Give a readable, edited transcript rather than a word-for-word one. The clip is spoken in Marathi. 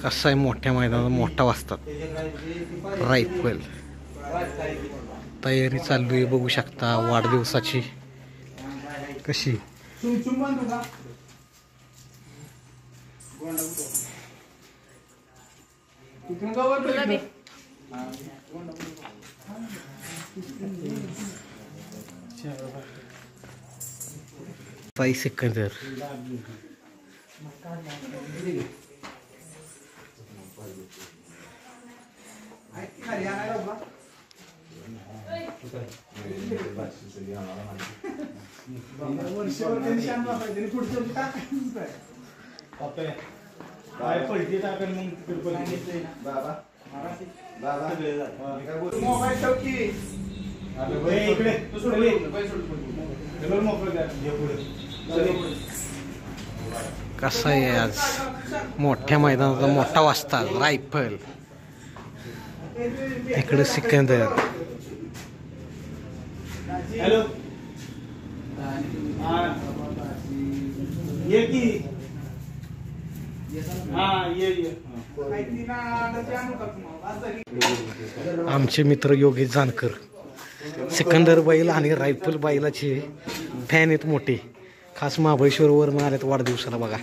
कसा आहे मोठ्या मैदानात मोठा वाजतात रायफल तयारी चालू आहे बघू शकता वाढदिवसाची कशी साई सिकंदर कसा आहे आज मोठ्या मैदानाचा मोठा वाजता रायफल इकडे सिकंदर हॅलो ये की आमचे मित्र योगेश जानकर सिकंदर बैल आणि रायफल बैलाचे फॅन आहेत मोठे खास महाबळेश्वरवरून आलेत वाढदिवसाला बघा